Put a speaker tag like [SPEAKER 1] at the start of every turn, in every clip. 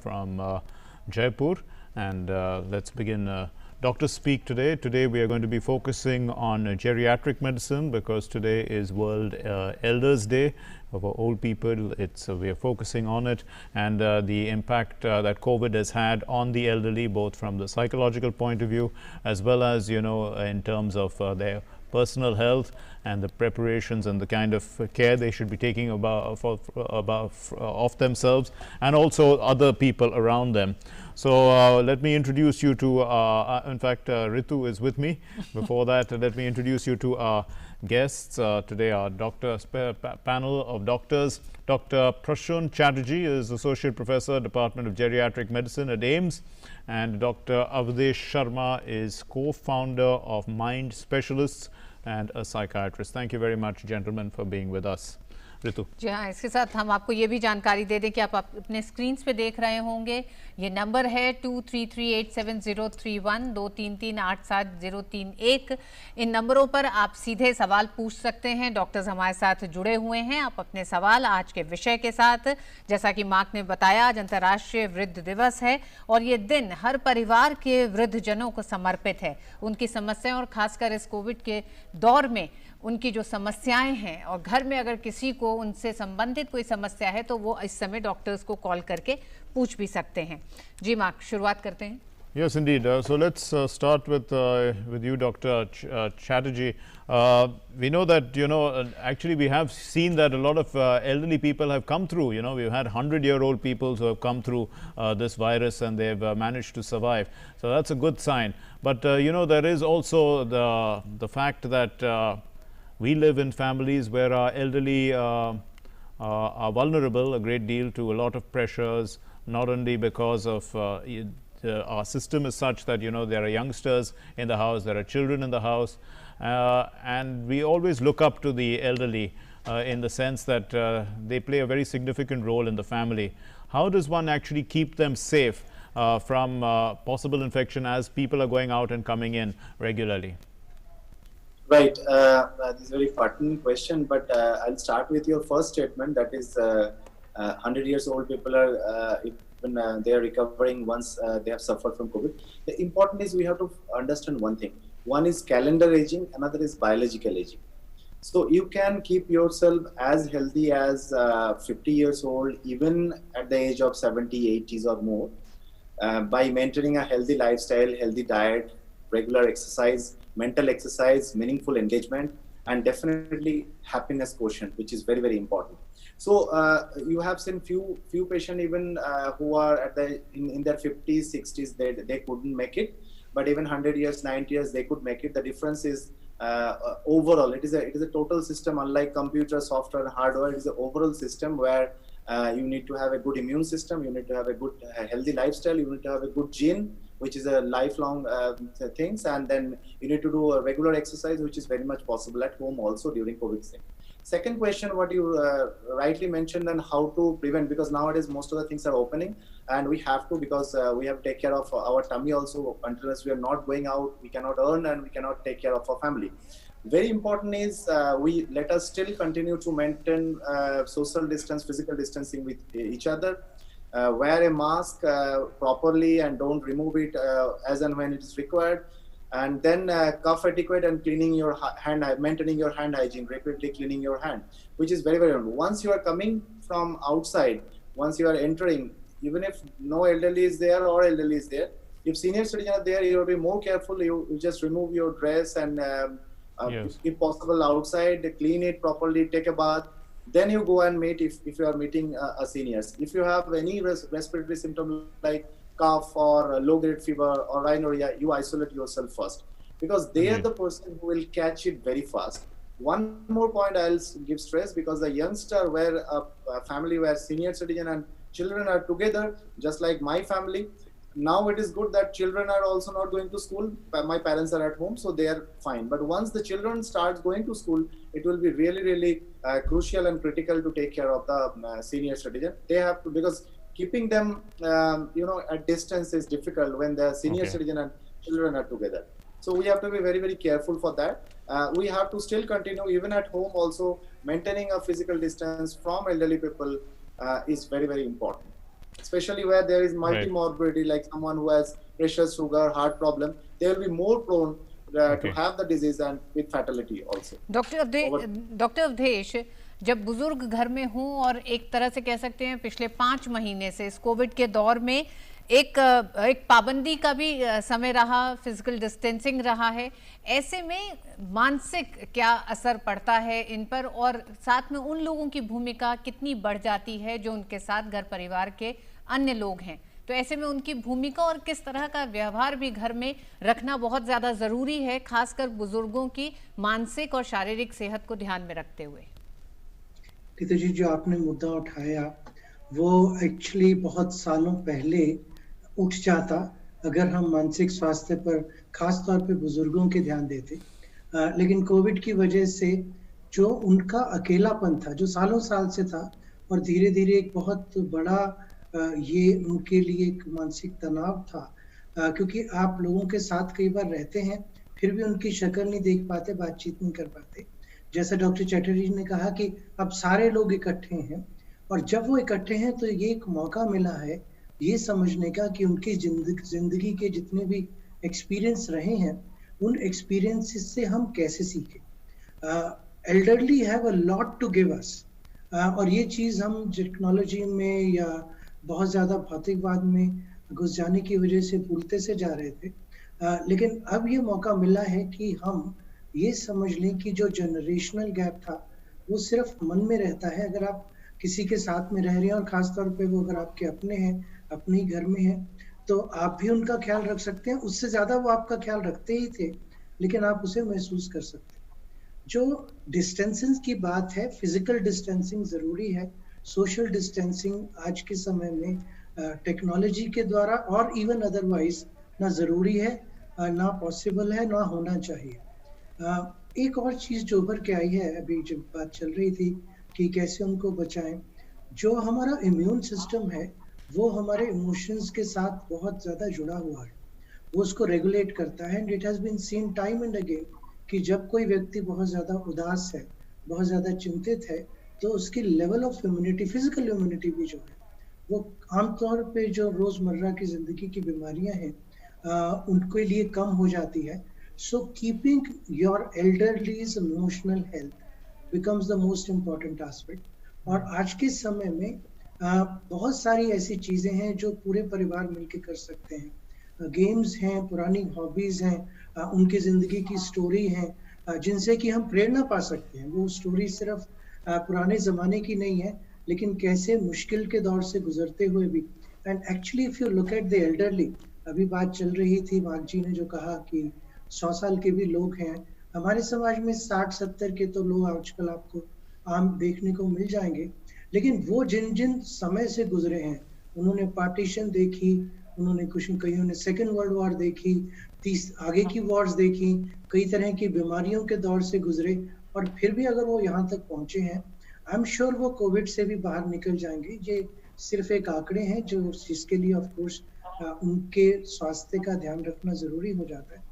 [SPEAKER 1] from Jaipur, and let's begin Doctor Speak today. Today we are going to be focusing on geriatric medicine because today is World Elders Day. For old people, we are focusing on it and the impact that COVID has had on the elderly, both from the psychological point of view as well as in terms of their personal health and the preparations and the kind of care they should be taking of themselves and also other people around them. So let me introduce you to, in fact, Ritu is with me. Before that, let me introduce you to our guests. Today our panel of doctors. Dr. Prashun Chatterjee is Associate Professor, Department of Geriatric Medicine at AIIMS, and Dr. Avdesh Sharma is co-founder of Mind Specialists and a psychiatrist. Thank you very much, gentlemen, for being with us. ऋतु
[SPEAKER 2] जी हाँ, इसके साथ हम आपको ये भी जानकारी दे दें कि आप अपने स्क्रीन्स पे देख रहे होंगे, ये नंबर है 23387031 23387031। इन नंबरों पर आप सीधे सवाल पूछ सकते हैं। डॉक्टर्स हमारे साथ जुड़े हुए हैं। आप अपने सवाल आज के विषय के साथ, जैसा कि मार्क ने बताया, आज अंतर्राष्ट्रीय वृद्ध दिवस है और ये दिन हर परिवार के वृद्धजनों को समर्पित है। उनकी समस्याएं और खासकर इस कोविड के दौर में उनकी जो समस्याएं हैं और घर में अगर किसी को उनसे संबंधित कोई समस्या है तो वो इस समय डॉक्टर्स को कॉल करके पूछ भी सकते हैं। जी मार्क, शुरुआत करते हैं।
[SPEAKER 1] Yes, indeed. So let's start with you, Dr. Chatterjee. We know that actually we have seen that a lot of elderly people have come through. We've had 100-year-old people who have come through this virus and they've managed to survive. So that's a good sign. But there is also the fact that we live in families where our elderly are vulnerable a great deal to a lot of pressures, not only because of our system is such that there are youngsters in the house, there are children in the house, and we always look up to the elderly in the sense that they play a very significant role in the family. How does one actually keep them safe from possible infection as people are going out and coming in regularly?
[SPEAKER 3] Right, this is a very pertinent question, but I'll start with your first statement, that is 100 years old people are, when they are recovering once they have suffered from COVID. The important is we have to understand one thing. One is calendar aging, another is biological aging. So you can keep yourself as healthy as 50 years old, even at the age of 70, 80s or more, by maintaining a healthy lifestyle, healthy diet, regular exercise, mental exercise, meaningful engagement, and definitely happiness quotient, which is very, very important. So you have seen few patients even who are at in their 50s, 60s, they couldn't make it, but even 100 years, 90 years, they could make it. The difference is overall, it is a total system, unlike computer, software, and hardware. It is an overall system where you need to have a good immune system, you need to have a good healthy lifestyle, you need to have a good gene, which is a lifelong things, and then you need to do a regular exercise, which is very much possible at home also during COVID thing. Second question, what you rightly mentioned, and how to prevent, because nowadays most of the things are opening and we have to, because we have to take care of our tummy also. Unless we are not going out, we cannot earn and we cannot take care of our family. Very important is let us still continue to maintain social distance, physical distancing with each other. Wear a mask properly and don't remove it as and when it is required. And then cough etiquette and cleaning your hand, maintaining your hand hygiene, repeatedly cleaning your hand, which is very, very important. Once you are coming from outside, once you are entering, even if no elderly is there or elderly is there, if senior citizens are there, you will be more careful. You just remove your dress and
[SPEAKER 1] yes,
[SPEAKER 3] if possible outside, clean it properly, take a bath. Then you go and meet if you are meeting seniors. If you have any respiratory symptom like cough or low-grade fever or rhinorrhea, you isolate yourself first, because they are the person who will catch it very fast. One more point I'll give stress, because the youngster where a family where senior citizen and children are together, just like my family. Now it is good that children are also not going to school. My parents are at home, so they are fine. But once the children start going to school, it will be really, really crucial and critical to take care of the senior citizen. They have to, because keeping them, at distance is difficult when the senior citizen and children are together. So we have to be very, very careful for that. We have to still continue, even at home also, maintaining a physical distance from elderly people is very, very important. especially where there is
[SPEAKER 1] Right.
[SPEAKER 3] multi-morbidity, like someone who has pressure, sugar, heart problem, they will be more prone to
[SPEAKER 1] Okay.
[SPEAKER 3] have the disease and with fatality also.
[SPEAKER 2] Doctor Avadhesh, जब बुजुर्ग घर में हों और एक तरह से कह सकते हैं पिछले 5 महीने से इस कोविड के दौर में एक पाबंदी का भी समय रहा, फिजिकल डिस्टेंसिंग रहा है, ऐसे में मानसिक क्या असर पड़ता है इन पर और साथ में उन लोगों की भूमिका कितनी बढ़ जाती है जो उनके साथ घर परिवार के अन्य लोग हैं? तो ऐसे में उनकी भूमिका और किस तरह का व्यवहार भी घर में रखना बहुत ज़्यादा ज़रूरी है, खासकर बुजुर्गों की मानसिक और शारीरिक सेहत को ध्यान में रखते हुए।
[SPEAKER 4] गीता जी, जो आपने मुद्दा उठाया वो एक्चुअली बहुत सालों पहले उठ जाता अगर हम मानसिक स्वास्थ्य पर खास तौर पे बुजुर्गों के ध्यान देते। लेकिन कोविड की वजह से जो उनका अकेलापन था, जो सालों साल से था, और धीरे धीरे एक बहुत बड़ा ये उनके लिए एक मानसिक तनाव था, क्योंकि आप लोगों के साथ कई बार रहते हैं फिर भी उनकी शक्ल नहीं देख पाते, बातचीत नहीं कर पाते। जैसा डॉक्टर चैटर्जी ने कहा कि अब सारे लोग इकट्ठे हैं और जब वो इकट्ठे हैं तो ये एक मौका मिला है ये समझने का कि उनकी जिंदगी के जितने भी एक्सपीरियंस रहे हैं उन एक्सपीरियंसेस से हम कैसे सीखें। Elderly have a lot to give us, और ये चीज़ हम टेक्नोलॉजी में या बहुत ज़्यादा भौतिकवाद में घुस जाने की वजह से भूलते से जा रहे थे। लेकिन अब ये मौका मिला है कि हम ये समझ लें कि जो जनरेशनल गैप था वो सिर्फ मन में रहता है। अगर आप किसी के साथ में रह रहे हैं और ख़ास तौर पे वो अगर आपके अपने हैं, अपने ही घर में हैं, तो आप भी उनका ख्याल रख सकते हैं। उससे ज़्यादा वो आपका ख्याल रखते ही थे, लेकिन आप उसे महसूस कर सकते हैं। जो डिस्टेंसिंग की बात है, फिजिकल डिस्टेंसिंग ज़रूरी है। सोशल डिस्टेंसिंग आज के समय में टेक्नोलॉजी के द्वारा और इवन अदरवाइज ना ज़रूरी है, ना पॉसिबल है, ना होना चाहिए। एक और चीज़ जो उभर के आई है, अभी जब बात चल रही थी कि कैसे उनको बचाएं, जो हमारा इम्यून सिस्टम है वो हमारे इमोशंस के साथ बहुत ज़्यादा जुड़ा हुआ है, वो उसको रेगुलेट करता है। And it has been seen time and again कि जब कोई व्यक्ति बहुत ज़्यादा उदास है, बहुत ज़्यादा चिंतित है, तो उसकी level of immunity, physical immunity भी जो है वो आमतौर पे जो रोज़मर्रा की ज़िंदगी की बीमारियां हैं उनके लिए कम हो जाती है। So keeping your elderly's emotional health becomes the most important aspect. और आज के समय में बहुत सारी ऐसी चीज़ें हैं जो पूरे परिवार मिलकर कर सकते हैं। गेम्स हैं, पुरानी हॉबीज़ हैं, उनकी ज़िंदगी की स्टोरी हैं जिनसे कि हम प्रेरणा पा सकते हैं। वो स्टोरी सिर्फ पुराने ज़माने की नहीं है, लेकिन कैसे मुश्किल के दौर से गुजरते हुए भी। And actually if you look at the elderly, अभी बात चल रही थी, मार्क जी ने जो कहा कि 100 साल के भी लोग हैं हमारे समाज में, 60-70 के तो लोग आजकल आपको आम देखने को मिल जाएंगे। लेकिन वो जिन जिन समय से गुजरे हैं, उन्होंने पार्टीशन देखी, उन्होंने कईयों ने सेकेंड वर्ल्ड वॉर देखी, आगे की वॉर्स देखी, कई तरह की बीमारियों के दौर से गुजरे, और फिर भी अगर वो यहाँ तक पहुंचे हैं, आई एम श्योर वो कोविड से भी बाहर निकल जाएंगे। ये सिर्फ एक आंकड़े हैं जिसके लिए ऑफ कोर्स उनके स्वास्थ्य का ध्यान रखना जरूरी हो जाता है।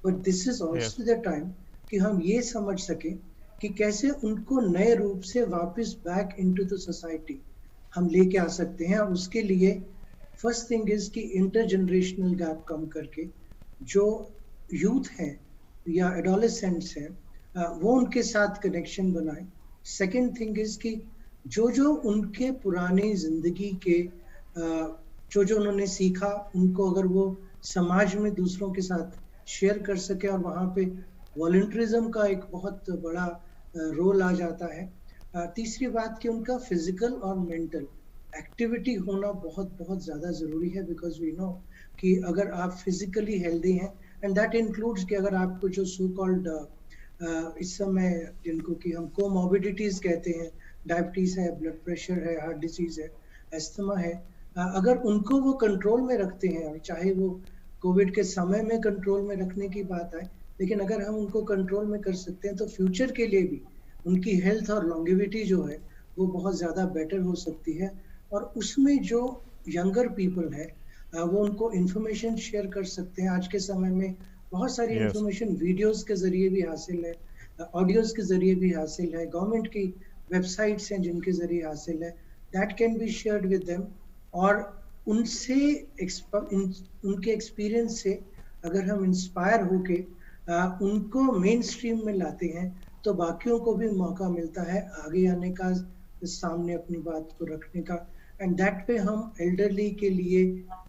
[SPEAKER 4] But this is also the time कि हम ये समझ सकें कि कैसे उनको नए रूप से वापस बैक इनटू द सोसाइटी हम लेके आ सकते हैं। और उसके लिए फर्स्ट थिंग इज कि इंटरजनरेशनल गैप कम करके जो यूथ हैं या एडोलेसेंट्स हैं वो उनके साथ कनेक्शन बनाएं। सेकेंड थिंग इज कि जो उनके पुराने जिंदगी के जो उन्होंने सीखा, उनको अगर वो समाज में दूसरों के साथ शेयर कर सके, और वहाँ पे वॉलंटरिज्म का एक बहुत बड़ा रोल आ जाता है। तीसरी बात कि उनका फिजिकल और मेंटल एक्टिविटी होना बहुत बहुत ज़्यादा ज़रूरी है, बिकॉज वी नो कि अगर आप फिजिकली हेल्दी हैं, एंड दैट इंक्लूड्स कि अगर आपको जो सो कॉल्ड इस समय जिनको कि हम कोमॉर्बिडिटीज़ कहते हैं, डायबिटीज़ है, ब्लड प्रेशर है, हार्ट डिजीज़ है, एस्थमा है, अगर उनको वो कंट्रोल में रखते हैं, और चाहे वो कोविड के समय में कंट्रोल में रखने की बात आए, लेकिन अगर हम उनको कंट्रोल में कर सकते हैं तो फ्यूचर के लिए भी उनकी हेल्थ और लॉन्गेविटी जो है वो बहुत ज़्यादा बेटर हो सकती है। और उसमें जो यंगर पीपल है वो उनको इन्फॉर्मेशन शेयर कर सकते हैं। आज के समय में बहुत सारी इन्फॉर्मेशन वीडियोस के ज़रिए भी हासिल है, ऑडियोज़ के ज़रिए भी हासिल है, गवर्नमेंट की वेबसाइट्स हैं जिनके ज़रिए हासिल है, that can be shared with them. और उनसे उनके एक्सपीरियंस से अगर हम इंस्पायर होके उनको मेन स्ट्रीम में लाते हैं तो बाकियों को भी मौका मिलता है आगे आने का, सामने अपनी बात को रखने का। एंड दैट पे हम एल्डरली के लिए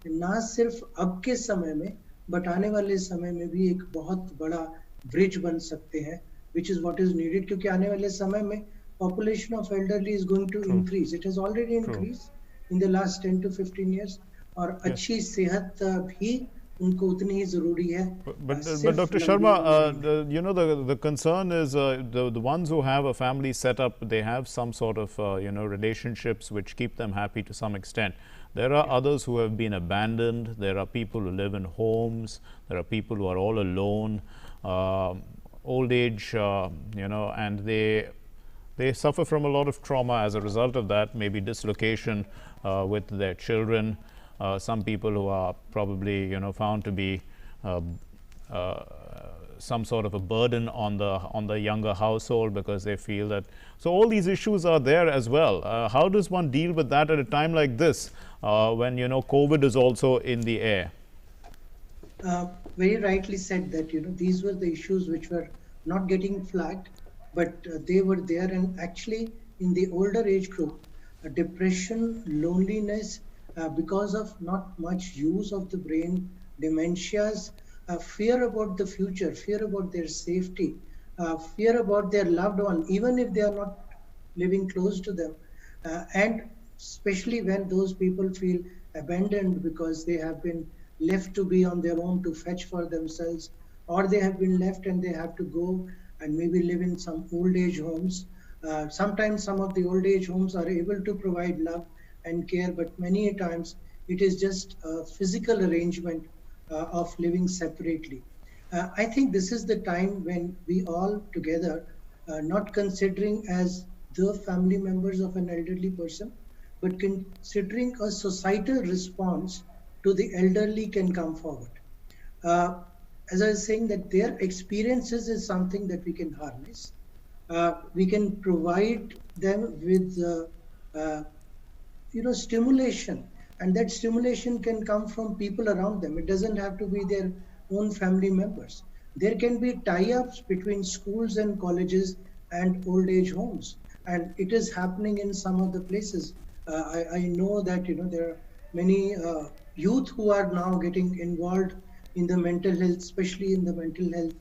[SPEAKER 4] ना सिर्फ अब के समय में बट आने वाले समय में भी एक बहुत बड़ा ब्रिज बन सकते हैं, which is what is needed, क्योंकि आने वाले समय में population of elderly is going to increase. It has already increased in the last 10 to 15 years. और अच्छी सेहत भी उनको उतनी ही जरूरी है।
[SPEAKER 1] But Dr. Sharma, you know, the concern is the ones who have a family set up, they have some sort of you know, relationships which keep them happy to some extent. There are others who have been abandoned. There are people who live in homes. There are people who are all alone, old age, you know, and they suffer from a lot of trauma as a result of that. Maybe dislocation with their children. Some people who are probably, you know, found to be some sort of a burden on the younger household because they feel that. So all these issues are there as well. How does one deal with that at a time like this, when, you know, COVID is also in the air?
[SPEAKER 4] Very rightly said that, you know, these were the issues which were not getting flagged, but they were there. And actually in the older age group, depression, loneliness, because of not much use of the brain, dementias, fear about the future, fear about their safety, fear about their loved one, even if they are not living close to them. And especially when those people feel abandoned because they have been left to be on their own to fetch for themselves, or they have been left and they have to go and maybe live in some old age homes. Sometimes some of the old age homes are able to provide love and care, but many times it is just a physical arrangement of living separately. I think this is the time when we all together, not considering as the family members of an elderly person, but considering a societal response to the elderly can come forward. As I was saying, that their experiences is something that we can harness. We can provide them with you know, stimulation, and that stimulation can come from people around them. It doesn't have to be their own family members. There can be tie-ups between schools and colleges and old age homes, and it is happening in some of the places. I know that, you know, there are many youth who are now getting involved in the mental health, especially in the mental health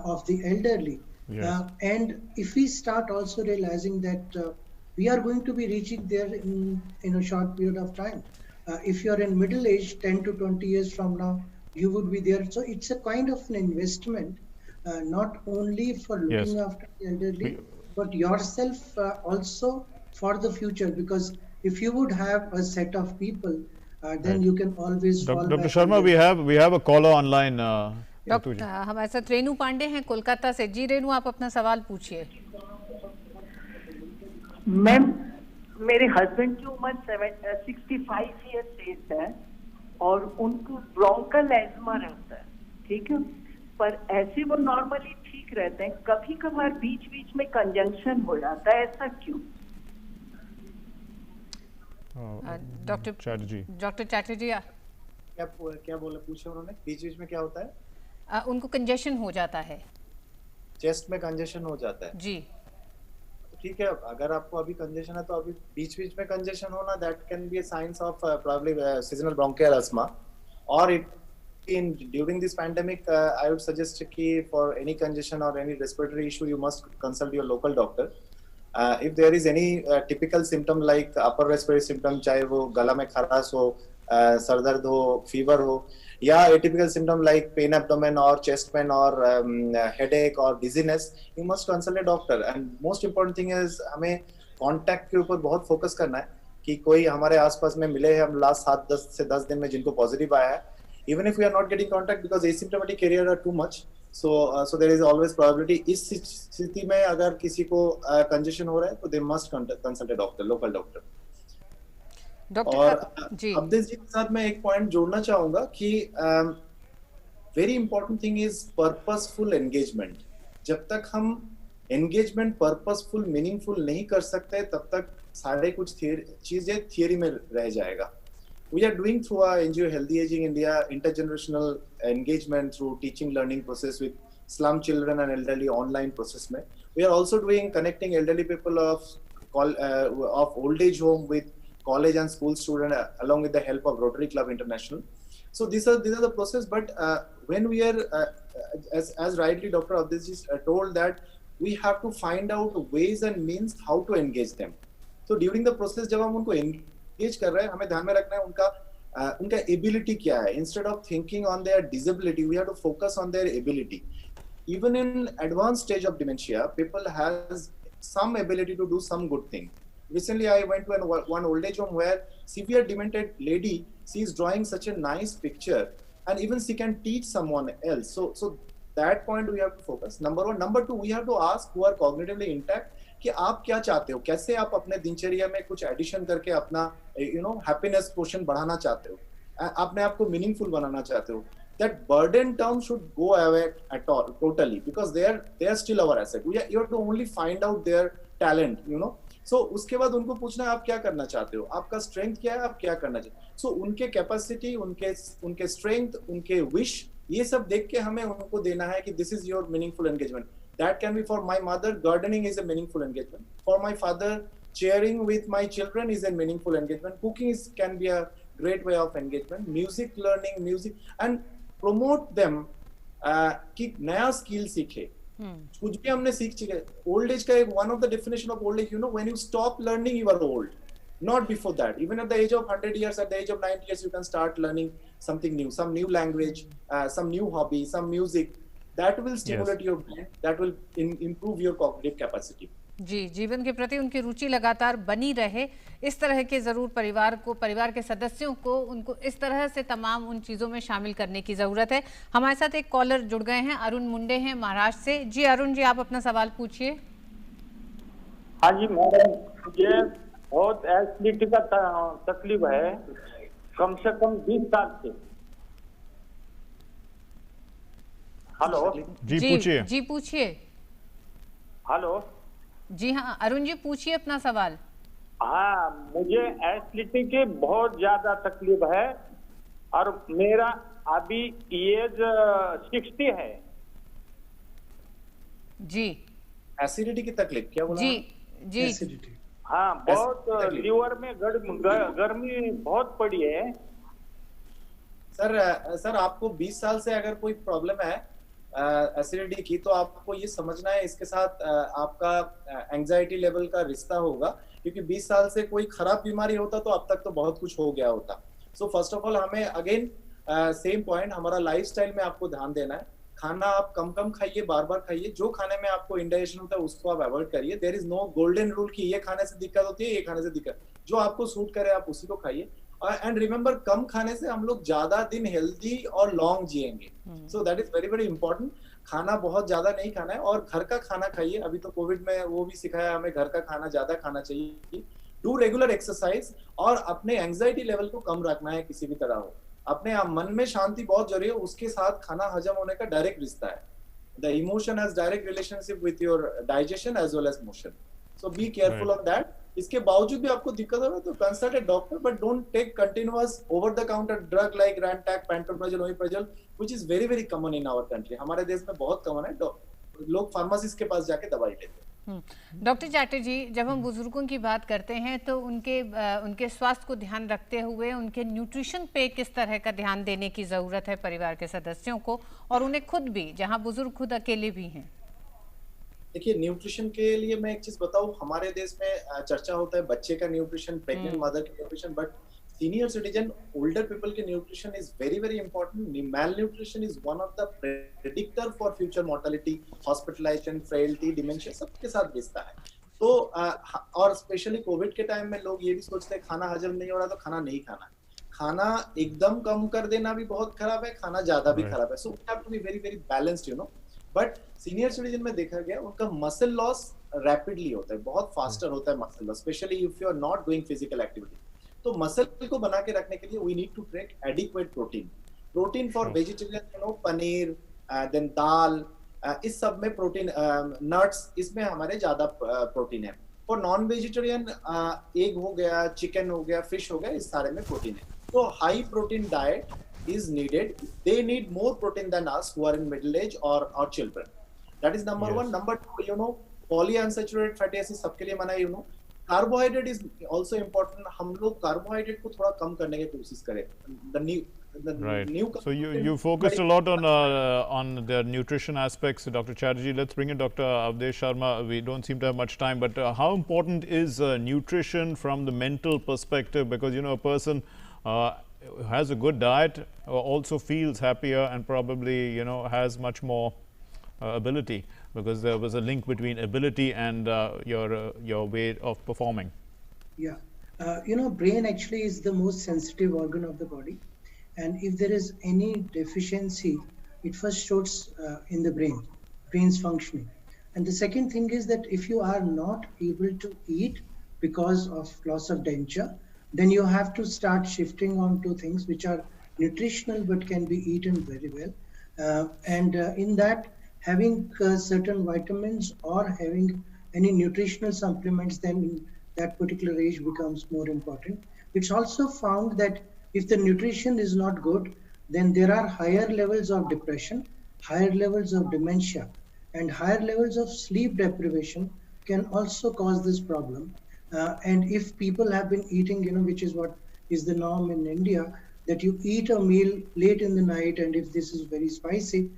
[SPEAKER 4] of the elderly.
[SPEAKER 1] Yes.
[SPEAKER 4] And if we start also realizing that we are going to be reaching there in a short period of time. If you're in middle age, 10 to 20 years from now, you would be there. So it's a kind of an investment, not only for looking after the elderly, but yourself also for the future. Because if you would have a set of people, then you can always fall
[SPEAKER 1] Dr.
[SPEAKER 4] back.
[SPEAKER 1] Sharma, we have a caller online.
[SPEAKER 2] Doctor हमारे साथ रेनू पांडे हैं कोलकाता से। जी रेनू, आप अपना सवाल पूछिए।
[SPEAKER 5] Ma'am, मेरे husband की उम्र 65 ईयर्स है और उनको ब्रोंकल एजमा रहता है, ठीक है, पर ऐसे वो नॉर्मली ठीक रहते हैं, कभी कभार बीच बीच में कंजंक्शन हो जाता है, ऐसा क्यों?
[SPEAKER 2] डॉक्टर चैटर्जी
[SPEAKER 3] क्या बोला, पूछा उन्होंने, बीच बीच में क्या होता है?
[SPEAKER 2] उनको कंजेशन हो जाता है,
[SPEAKER 3] चेस्ट में कंजेशन हो जाता है
[SPEAKER 2] जी।
[SPEAKER 3] ठीक है, अगर आपको अभी कंजेशन है तो अभी बीच बीच में कंजेशन होना, that can be a science of probably seasonal bronchial asthma, और it in during this pandemic I would suggest कि for any congestion or any respiratory issue you must consult your local doctor. If there is any typical symptom like upper respiratory symptom, चाहे वो गला में खराश हो, sir दर्द हो, fever हो, या atypical symptom like pain abdomen or chest pain or headache or dizziness, you must consult a doctor. And most important thing is हमें contact के ऊपर बहुत focus करना है कि कोई हमारे आसपास में मिले हम लास्ट 7 से 10 दिन में जिनको पॉजिटिव आया है, even if we are not getting contact because asymptomatic carrier are too much, so there is always probability. इस स्थिति में अगर किसी को congestion हो रहा है तो they must consult a doctor, local doctor. और अब्देश जी के साथ मैं एक पॉइंट जोड़ना चाहूंगा कि very important thing is purposeful engagement. जब तक हम एंगेजमेंट पर्पसफुल मीनिंगफुल नहीं कर सकते तब तक सारे कुछ चीजें थियरी में रह जाएगा. we are doing through our NGO Healthy Aging India intergenerational engagement through teaching learning process with slum children and elderly online process में. We are also doing connecting elderly people of old age home with college and school student along with the help of Rotary Club International. So these are the process. But when we are as rightly Dr. Abdul told that we have to find out ways and means how to engage them. So during the process जब हम उनको engage कर रहे हैं हमें ध्यान में रखना है उनका ability क्या है. Instead of thinking on their disability, we have to focus on their ability. Even in advanced stage of dementia, people has some ability to do some good thing. Recently, I went to one old age home where severe demented lady, she is drawing such a nice picture, and even she can teach someone else. So that point we have to focus. Number one. Number two, we have to ask who are cognitively intact कि आप क्या चाहते हो, कैसे आप अपने दिनचर्या में कुछ एडिशन करके अपना हैप्पीनेस क्वोशिएंट बढ़ाना चाहते हो, अपने आप को मीनिंगफुल बनाना चाहते हो. That burden term should go away at all, totally, because they are still our asset. You have to only find out their talent, So उसके बाद उनको पूछना है आप क्या करना चाहते हो, आपका स्ट्रेंथ क्या है, आप क्या करना चाहते हो. So उनके कैपेसिटी, उनके स्ट्रेंथ, उनके विश, ये सब देख के हमें उनको देना है कि this is your meaningful engagement. That can be for my mother, gardening is a meaningful engagement. For my father, cheering with my children is a meaningful engagement. Cooking can be a great way of engagement. Music learning, music, and promote them कि नया skill सीखे. कुछ भी हमने सीख चुके. Old age का एक one of the definition of old age, when you stop learning you are old, not before that. Even at the age of 100 years, at the age of 90 years, you can start learning something new, some new language, some new hobby, some music. That will stimulate your brain, that will improve your cognitive capacity.
[SPEAKER 2] जी, जीवन के प्रति उनकी रुचि लगातार बनी रहे, इस तरह के जरूर परिवार के सदस्यों को उनको इस तरह से तमाम उन चीजों में शामिल करने की जरूरत है. हमारे साथ एक कॉलर जुड़ गए हैं, अरुण मुंडे हैं महाराष्ट्र से. जी अरुण जी, आप अपना सवाल पूछिए.
[SPEAKER 6] हाँ जी मैडम, मुझे बहुत एसिडिटी का तकलीफ है, कम से कम 20 साल से. हेलो
[SPEAKER 2] जी पूछिए.
[SPEAKER 6] हेलो
[SPEAKER 2] जी हाँ अरुण जी, पूछिए अपना सवाल.
[SPEAKER 6] हाँ, मुझे एसिडिटी की बहुत ज्यादा तकलीफ है और मेरा अभी एज 60 है.
[SPEAKER 2] जी
[SPEAKER 3] एसिडिटी की तकलीफ क्या बोला?
[SPEAKER 2] जी
[SPEAKER 4] एसिडिटी.
[SPEAKER 6] हाँ, बहुत लीवर में गर्मी बहुत पड़ी है.
[SPEAKER 3] सर आपको 20 साल से अगर कोई प्रॉब्लम है एसिडिटी की, तो आपको ये समझना है इसके साथ आपका एंजाइटी लेवल का रिश्ता होगा, क्योंकि 20 साल से कोई खराब बीमारी होता तो अब तक तो बहुत कुछ हो गया होता. सो फर्स्ट ऑफ ऑल हमें अगेन सेम पॉइंट, हमारा लाइफस्टाइल में आपको ध्यान देना है. खाना आप कम खाइए, बार खाइए. जो खाने में आपको इंडाइजेशन होता है उसको आप अवॉइड करिए. There is no golden rule कि ये खाने से दिक्कत होती है, ये खाने से दिक्कत. जो आपको सूट करे आप उसी को खाइए. एंड रिमेंबर, कम खाने से हम लोग ज्यादा दिन हेल्दी और लॉन्ग जिएंगे. So that is very very important. खाना बहुत ज्यादा नहीं खाना है और घर का खाना खाइए. अभी तो कोविड में वो भी सिखाया हमें, घर का खाना ज्यादा खाना चाहिए. डू रेगुलर एक्सरसाइज और अपने एंजाइटी लेवल को कम रखना है किसी भी तरह हो. अपने मन में शांति बहुत जरूरी है, उसके साथ खाना हजम होने का डायरेक्ट रिश्ता है. The emotion has direct relationship with your digestion as well as motion. So be careful on that. इसके बावजूद भी आपको दिक्कत हो रहा है तो consult a doctor, but don't take continuous over the counter drug like Rantac, pantoprazole, omeprazole, which is very very common in our country. हमारे देश में बहुत कॉमन है. लोग फार्मेसिस्ट के पास जाके दवाई लेते हैं.
[SPEAKER 2] डॉक्टर चैटर्जी, जब हम बुजुर्गों की बात करते हैं तो उनके स्वास्थ्य को ध्यान रखते हुए उनके न्यूट्रिशन पे किस तरह का ध्यान देने की जरूरत है परिवार के सदस्यों को, और उन्हें खुद भी, जहां बुजुर्ग खुद अकेले भी हैं?
[SPEAKER 3] देखिए, न्यूट्रिशन के लिए मैं एक चीज बताऊं. हमारे देश में चर्चा होता है बच्चे का न्यूट्रिशन, प्रेग्नेंट मदर का nutrition, but senior citizen, older people के nutrition is very very important. Malnutrition is one of the predictor for future mortality, hospitalisation, frailty, dementia सबके साथ रिश्ता है. तो और स्पेशली कोविड के टाइम में लोग ये भी सोचते हैं खाना हजम नहीं हो रहा तो खाना नहीं खाना. खाना एकदम कम कर देना भी बहुत खराब है, खाना ज्यादा भी खराब है. So we have to be very very balanced, but senior citizen में देखा गया उनका मसल लॉस रैपिडली होता है, बहुत फास्टर होता है muscle loss, specially if you are not doing physical activity. तो मसल को बना के रखने के लिए we need to take adequate protein for vegetarian, paneer, then dal, इस सब में प्रोटीन, नट्स, इसमें हमारे ज्यादा प्रोटीन है. फॉर नॉन वेजिटेरियन एग हो गया, चिकन हो गया, फिश हो गया, इस सारे में प्रोटीन है. So high protein diet is needed. They need more protein than us who are in middle age or children. That is number one. Number two, polyunsaturated fatty acids सबके लिए मना है, carbohydrate is also important. हम लोग carbohydrate को थोड़ा कम करने की कोशिश करें.
[SPEAKER 1] Right. So you focused a lot on the nutrition aspects, Dr. Chatterjee. Let's bring in Dr. Avdesh Sharma. We don't seem to have much time, but how important is nutrition from the mental perspective? Because a person has a good diet, also feels happier, and probably has much more ability, because there was a link between ability and your way of performing.
[SPEAKER 4] Yeah, brain actually is the most sensitive organ of the body. And if there is any deficiency, it first shows in the brain's functioning. And the second thing is that if you are not able to eat because of loss of denture, then you have to start shifting on to things which are nutritional but can be eaten very well. In that, having certain vitamins or having any nutritional supplements, then in that particular age becomes more important. It's also found that if the nutrition is not good, then there are higher levels of depression, higher levels of dementia, and higher levels of sleep deprivation can also cause this problem. And if people have been eating, which is what is the norm in India, that you eat a meal late in the night, and if this is very spicy,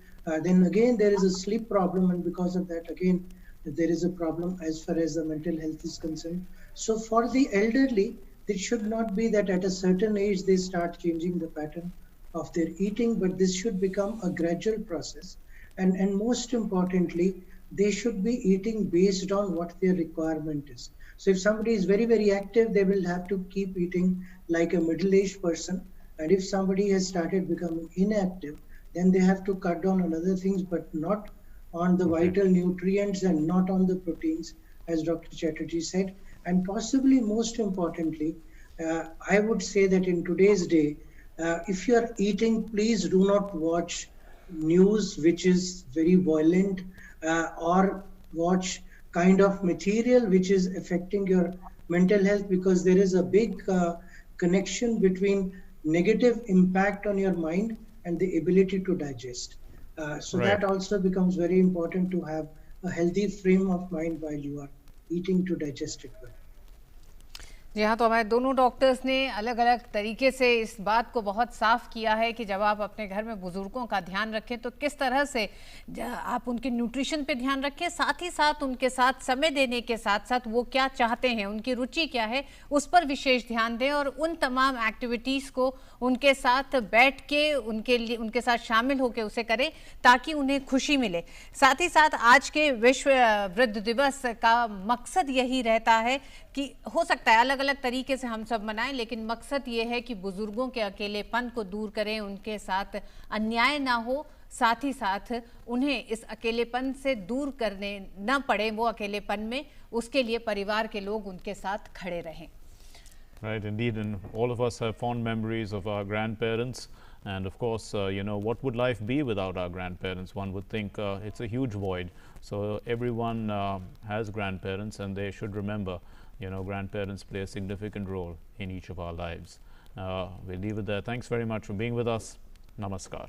[SPEAKER 4] then again there is a sleep problem, and because of that, again, there is a problem as far as the mental health is concerned. So for the elderly, it should not be that at a certain age they start changing the pattern of their eating, but this should become a gradual process. And most importantly, they should be eating based on what their requirement is. So if somebody is very, very active, they will have to keep eating like a middle-aged person. And if somebody has started becoming inactive, then they have to cut down on other things, but not on the vital nutrients and not on the proteins, as Dr. Chatterjee said. And possibly most importantly, I would say that in today's day, if you are eating, please do not watch news which is very violent or watch kind of material which is affecting your mental health, because there is a big connection between negative impact on your mind and the ability to digest. So that also becomes very important, to have a healthy frame of mind while you are eating to digest it well.
[SPEAKER 2] जी हाँ, तो हमारे दोनों doctors ने अलग अलग तरीके से इस बात को बहुत साफ किया है कि जब आप अपने घर में बुजुर्गों का ध्यान रखें तो किस तरह से आप उनके न्यूट्रिशन पे ध्यान रखें, साथ ही साथ उनके साथ समय देने के साथ साथ वो क्या चाहते हैं, उनकी रुचि क्या है, उस पर विशेष ध्यान दें और उन तमाम एक्टिविटीज़ को उनके साथ बैठ के उनके साथ शामिल होकर उसे करें ताकि उन्हें खुशी मिले। साथ ही साथ आज के विश्व वृद्ध दिवस का मकसद यही रहता है कि हो सकता है अलग अलग तरीके से हम सब मनाएं, लेकिन मकसद ये है कि बुजुर्गों के अकेलेपन को दूर करें, उनके साथ अन्याय ना हो, साथ ही साथ उन्हें इस अकेलेपन से दूर करने न पड़े वो अकेलेपन में, उसके लिए परिवार के लोग उनके साथ खड़े रहें।
[SPEAKER 1] Right, indeed, and all of us have fond memories of our grandparents, and of course, what would life be without our grandparents? One would think it's a huge void. So everyone has grandparents, and they should remember, grandparents play a significant role in each of our lives. We'll leave it there. Thanks very much for being with us. Namaskar.